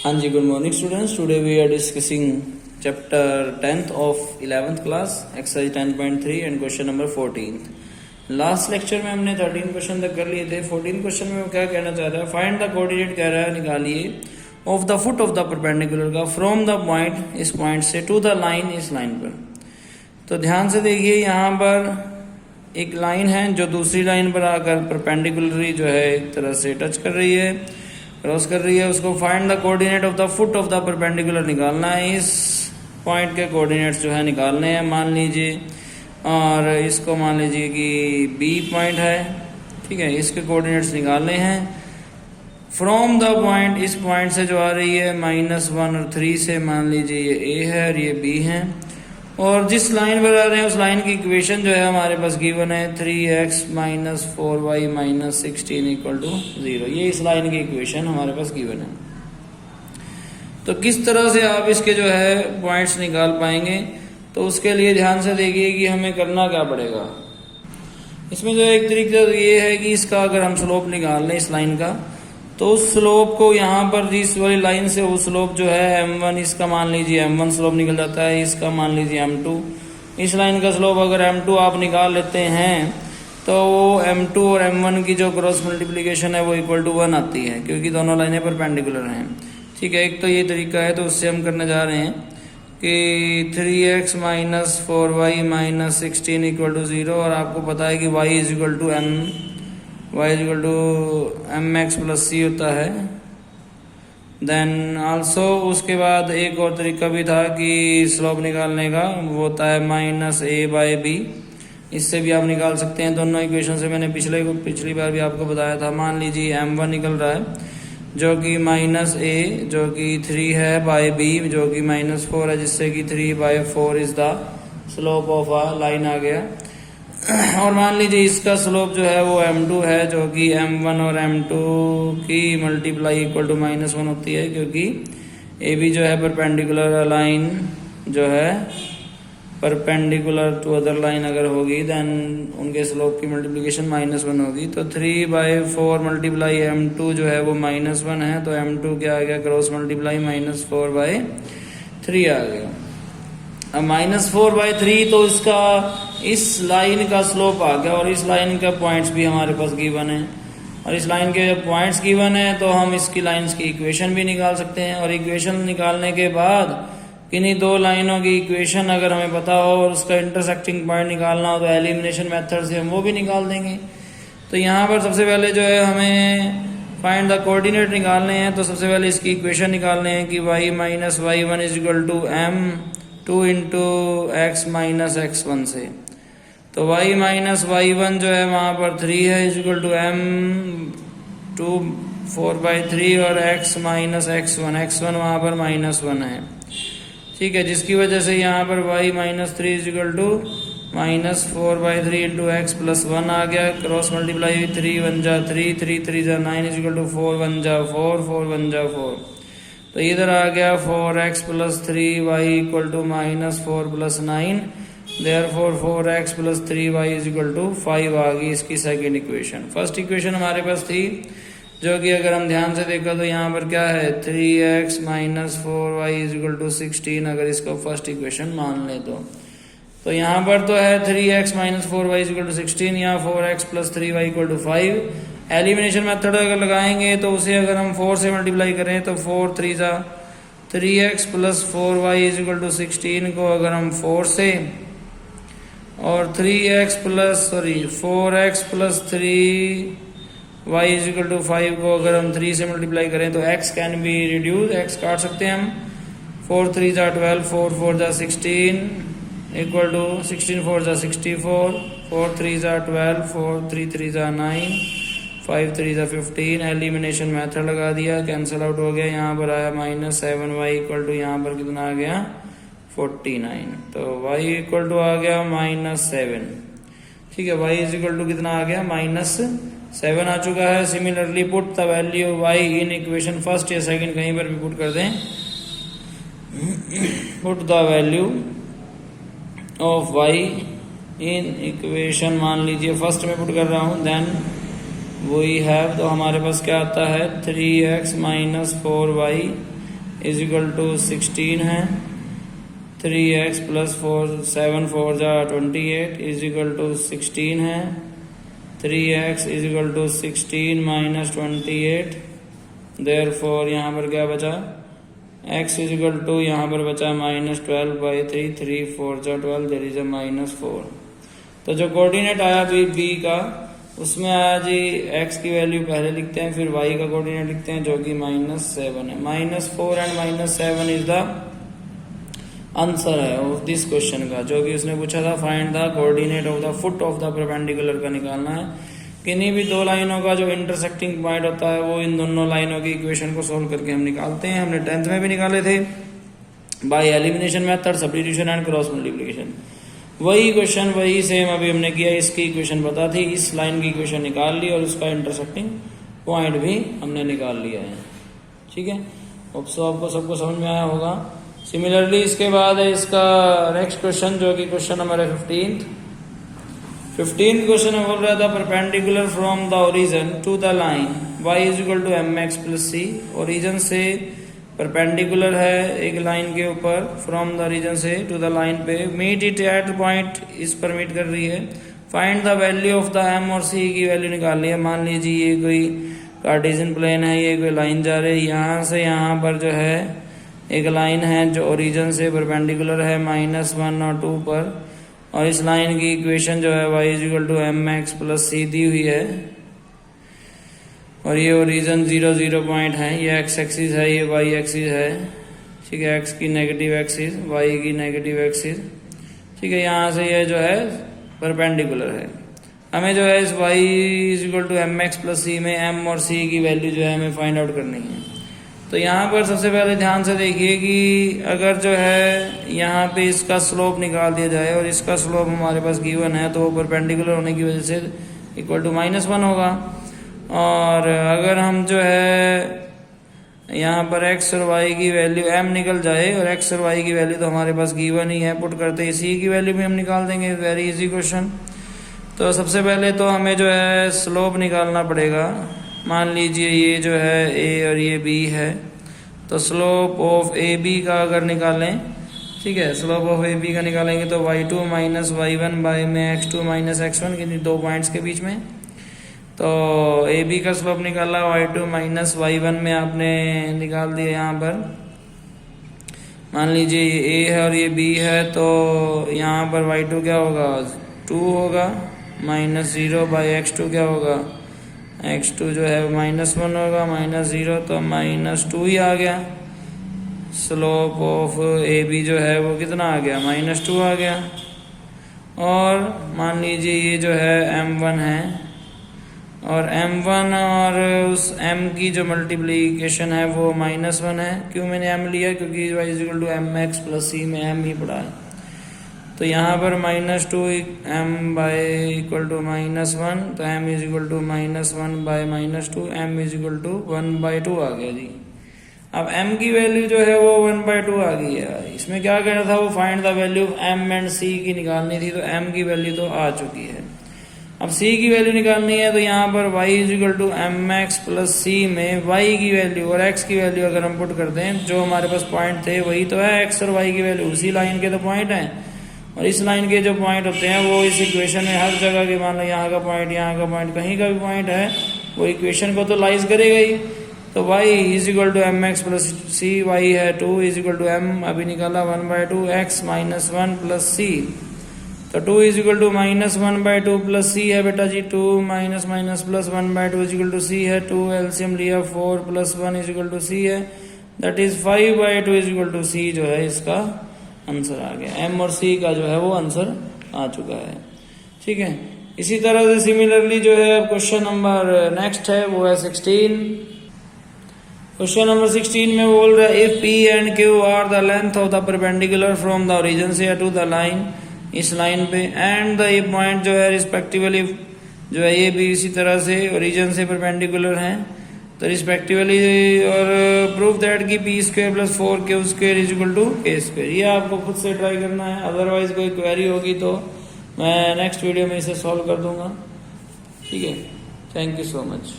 हाँ जी, good morning students. Today we are discussing chapter 10th of 11th class, exercise 10.3 and question number 14। Last lecture में हमने 13 question तक कर लिए थे। 14 क्वेश्चन में वो क्या कहना चाह रहा है, फाइंड द कोऑर्डिनेट कह रहा है, निकालिए of the foot of the perpendicular का फ्रॉम द पॉइंट, इस पॉइंट से टू द लाइन, इस लाइन पर। तो ध्यान से देखिए, यहाँ पर एक लाइन है जो दूसरी लाइन पर आकर परपेंडिकुलरली जो है एक तरह से टच कर रही है, क्रॉस कर रही है। उसको find the coordinate of the foot of the perpendicular निकालना है। इस पॉइंट के कोऑर्डिनेट्स जो है निकालने हैं, मान लीजिए, और इसको मान लीजिए कि बी पॉइंट है, ठीक है। इसके कोऑर्डिनेट्स निकालने हैं फ्रॉम द पॉइंट, इस पॉइंट से जो आ रही है -1 और 3 से, मान लीजिए ये ए है और ये बी है। और जिस लाइन पर आ रहे हैं उस लाइन की इक्वेशन जो है हमारे पास गिवन है 3x - 4y - 16 = 0। ये इस लाइन की इक्वेशन हमारे पास गिवन है। तो किस तरह से आप इसके जो है पॉइंट्स निकाल पाएंगे, तो उसके लिए ध्यान से देखिए कि हमें करना क्या पड़ेगा। इसमें जो एक तरीका तो ये है कि इसका अगर हम स्लोप निकाल लें इस लाइन का, तो उस स्लोप को यहाँ पर जिस वाली लाइन से वो स्लोप जो है m1, इसका मान लीजिए m1 स्लोप निकल जाता है, इसका मान लीजिए m2। इस लाइन का स्लोप अगर m2 आप निकाल लेते हैं तो वो m2 और m1 की जो क्रॉस मल्टीप्लिकेशन है वो =1 आती है, क्योंकि दोनों लाइनें परपेंडिकुलर हैं, ठीक है। एक तो ये तरीका है, तो उससे हम करने जा रहे हैं कि 3x - 4y - 16 = 0। और आपको पता है कि y = mx + c होता है। देन आल्सो उसके बाद एक और तरीका भी था कि स्लोप निकालने का, वो होता है -a/b। इससे भी आप निकाल सकते हैं। दोनों इक्वेशन से मैंने पिछली बार भी आपको बताया था। मान लीजिए m1 निकल रहा है जो कि -a जो कि 3 है बाय b जो कि -4 है, जिससे कि 3/4 is the slope of a line आ गया। और मान लीजिए इसका स्लोप जो है वो m2 है जो कि m1 और m2 की मल्टीप्लाई = -1 होती है, क्योंकि AB जो है परपेंडिकुलर लाइन जो है परपेंडिकुलर टू अदर लाइन अगर होगी देन उनके स्लोप की मल्टीप्लिकेशन -1 होगी। तो 3/4 मल्टीप्लाई m2 जो है वो -1 है, तो m2 क्या आ गया, क्रॉस मल्टीप्लाई -4/3 आ गया। अब -4/3 तो इसका इस लाइन का स्लोप आ गया, और इस लाइन का पॉइंट्स भी हमारे पास गिवन है। और इस लाइन के जब पॉइंट्स गिवन है तो हम इसकी लाइंस की इक्वेशन भी निकाल सकते हैं। और इक्वेशन निकालने के बाद किन्हीं दो लाइनों की इक्वेशन अगर हमें पता हो और उसका इंटरसेक्टिंग पॉइंट निकालना हो तो एलिमिनेशन मेथड से हम वो भी निकाल देंगे। तो यहाँ पर सबसे पहले जो है हमें फाइंड द कोऑर्डिनेट निकालने हैं। तो सबसे पहले इसकी इक्वेशन निकालने हैं कि y - y1 = m2 × x - x1 से। तो y - y1 जो है वहाँ पर 3 है = m2 4/3 और x - x1 वहाँ पर -1 है, ठीक है। जिसकी वजह से यहाँ पर y - 3 = -4/3 × x + 1 आ गया। Cross multiply 3 × 1 = 3, 3 × 3 = 9 = 4 × 1 = 4, 4 × 1 = 4। तो इधर आ गया 4x + 3y = -4 + 9, therefore 4x + 3y = 5 आ गई इसकी सेकंड इक्वेशन। फर्स्ट इक्वेशन हमारे पास थी जो कि अगर हम ध्यान से देखा तो यहाँ पर क्या है, 3x - 4y = 16। अगर इसको फर्स्ट इक्वेशन मान ले तो यहाँ पर तो है 3x - 4y = 16, यहाँ 4x + 3y = 5। एलिमिनेशन मेथड अगर लगाएंगे तो उसे अगर हम 4 से मल्टीप्लाई करें तो 4 × 3 = 3x + 4y = 16 को अगर हम 4 से, और 4x + 3y = 5 को अगर हम 3 से मल्टीप्लाई करें तो x can be reduce, x काट सकते हैं हम। 4 × 3 = 12, 4 × 4 = 16 = 16 × 4 = 64, 4 × 3 = 12, 4 × 3 = 9, 5 × 3 = 15। एलिमिनेशन मेथड लगा दिया, कैंसिल आउट हो गया। यहाँ पर आया -7y = यहाँ पर कितना आ गया, 49। तो y = आ गया -7, ठीक है। y = कितना आ गया, -7 आ चुका है। Similarly put the value y in equation first या सेकंड, कहीं पर भी पुट कर दें। Put the value of y in equation, मान लीजिए फर्स्ट में पुट कर रहा हूं, देन वी हैव, तो हमारे पास क्या आता है 3x - 4y is equal to 16 है, 3x प्लस 4 7 4 जा 28 इज इक्वल टू 16 है, 3x is equal to 16 minus 28, therefore यहाँ पर क्या बचा, x इज इक्वल टू यहाँ पर बचा -12/3, 3 4 जा 12, देयर इज अ -4। तो जो कोऑर्डिनेट आया बी का, उसमें आया जी x की वैल्यू पहले लिखते हैं, फिर y का कोऑर्डिनेट लिखते हैं जो कि -7 है। -4 एंड -7 इज द आंसर है ऑफ दिस क्वेश्चन का, जो कि उसने पूछा था find the coordinate of the foot of the perpendicular का निकालना है। किन्हीं भी दो लाइनों का जो इंटरसेक्टिंग पॉइंट होता है वो इन दोनों लाइनों की इक्वेशन को सोल्व करके हम निकालते हैं। हमने 10th में भी निकाले थे by elimination method, substitution and cross multiplication. वही क्वेश्चन वही सेम अभी हमने किया, इसकी इक्वेशन पता थी, इस लाइन की इक्वेशन निकाल ली और उसका इंटरसेक्टिंग पॉइंट भी हमने निकाल लिया है। ठीक है, आपको सबको समझ में आया होगा। सिमिलरली इसके बाद है इसका नेक्स्ट क्वेश्चन, जो कि क्वेश्चन नंबर है 15th क्वेश्चन में बोल रहा था perpendicular from the origin to the line y is equal to mx plus c। Origin से परपेंडिकुलर है एक लाइन के ऊपर, फ्रॉम द ओरिजिन से टू द लाइन पे, मीट इट एट पॉइंट, इस पर मीट कर रही है। Find the value of the m और c की वैल्यू निकालनी है। मान लीजिए ये कोई कार्टेशियन प्लेन है, ये कोई लाइन जा रही है, यहाँ से यहाँ पर जो है एक लाइन है जो ओरिजिन से परपेंडिकुलर है -1 और 2 पर, और इस लाइन की इक्वेशन जो है y is equal to mx plus c दी हुई है, और ये ओरिजिन 0 0 पॉइंट है, ये x एक्सिस है, ये y एक्सिस है। ठीक है, x की नेगेटिव एक्सिस, y की नेगेटिव एक्सिस। ठीक है, यहाँ से ये जो है परपेंडिकुलर है। हमें जो है इस y is equal to mx plus c में m और c की वैल्यू जो है हमें फाइंड आउट करनी है। तो यहाँ पर सबसे पहले ध्यान से देखिए कि अगर जो है यहाँ पे इसका स्लोप निकाल दिया जाए और इसका स्लोप हमारे पास गिवन है, तो वो परपेंडिकुलर होने की वजह से इक्वल टू -1 होगा। और अगर हम जो है यहाँ पर x और y की वैल्यू m निकल जाए, और x और y की वैल्यू तो हमारे पास गिवन ही है, पुट करते ही c की वैल्यू भी हम निकाल देंगे। Very easy question. तो सबसे पहले तो हमें जो है स्लोप निकालना पड़ेगा। मान लीजिए ये जो है a और ये b है, तो स्लोप ऑफ ए बी का अगर निकालें, ठीक है, स्लोप ऑफ ए बी का निकालेंगे तो y2 माइनस y1 बाय में x2 माइनस x1, किन्हीं दो पॉइंट्स के बीच में। तो ए बी का स्लोप निकाला, y2 माइनस y1 में आपने निकाल दिया। यहाँ पर मान लीजिए ये a है और ये b है, तो यहाँ पर y2 क्या होगा, 2 होगा, -0 बाय x2 क्या होगा, x2 जो है -1 होगा, -0 तो -2 ही आ गया। स्लोप ऑफ ए बी जो है वो कितना आ गया, -2 आ गया। और मान लीजिए ये जो है m1 है, और m1 और उस m की जो मल्टीप्लिकेशन है वो -1 है। क्यों मैंने m लिया, क्योंकि y is equal to mx plus c में m ही पड़ा है। तो यहाँ पर -2 m बाय इक्वल टू -1, तो m is equal to -1 by -2, m is equal to 1/2 आ गया जी। अब m की वैल्यू जो है वो 1/2 आ गई है। इसमें क्या कहना था, वो find the value of m and c की निकालनी थी, तो m की वैल्यू तो आ चुकी है। अब c की वैल्यू निकालनी है, तो यहाँ पर y is equal to mx plus c में y की वैल्यू और x की वैल्यू अगर हम पुट करते हैं, जो हमारे पास पॉइंट थे वही तो है, x और y की वैल्यू उसी लाइन के तो पॉइंट है। और इस लाइन के जो पॉइंट होते हैं वो इस इक्वेशन में हर जगह के, मान लो यहाँ का पॉइंट, यहाँ का पॉइंट, कहीं का भी पॉइंट है, वो इक्वेशन को तो लाइज करेगा ही। तो y is equal to mx plus c, y है 2 इज इक्वल टू m अभी निकाला 1/2, x -1 प्लस c, तो 2 is equal to -1/2 plus c है बेटा जी, 2 minus plus 1/2 is equal to c है, 2 एलसीएम लिया 4 plus 1 is equal to c है, that is 5/2 is equal to c जो है इसका आंसर आ गया। m और c का जो है वो आंसर आ चुका है। ठीक है, इसी तरह से सिमिलरली जो है क्वेश्चन नंबर नेक्स्ट है वो है 16। क्वेश्चन नंबर 16 में बोल रहा है if p and q are the length of the perpendicular from the origin से टू द लाइन, इस लाइन पे, एंड द ये पॉइंट जो है रिस्पेक्टिवली जो है ये भी इसी तरह से ओरिजिन से परपेंडिकुलर हैं, तो रिस्पेक्टिवली, और प्रूफ दैट की p square plus 4q² is equal to k²। ये आपको खुद से ट्राई करना है, अदरवाइज कोई क्वेरी होगी तो मैं नेक्स्ट वीडियो में इसे सॉल्व कर दूंगा। ठीक है, थैंक यू सो मच।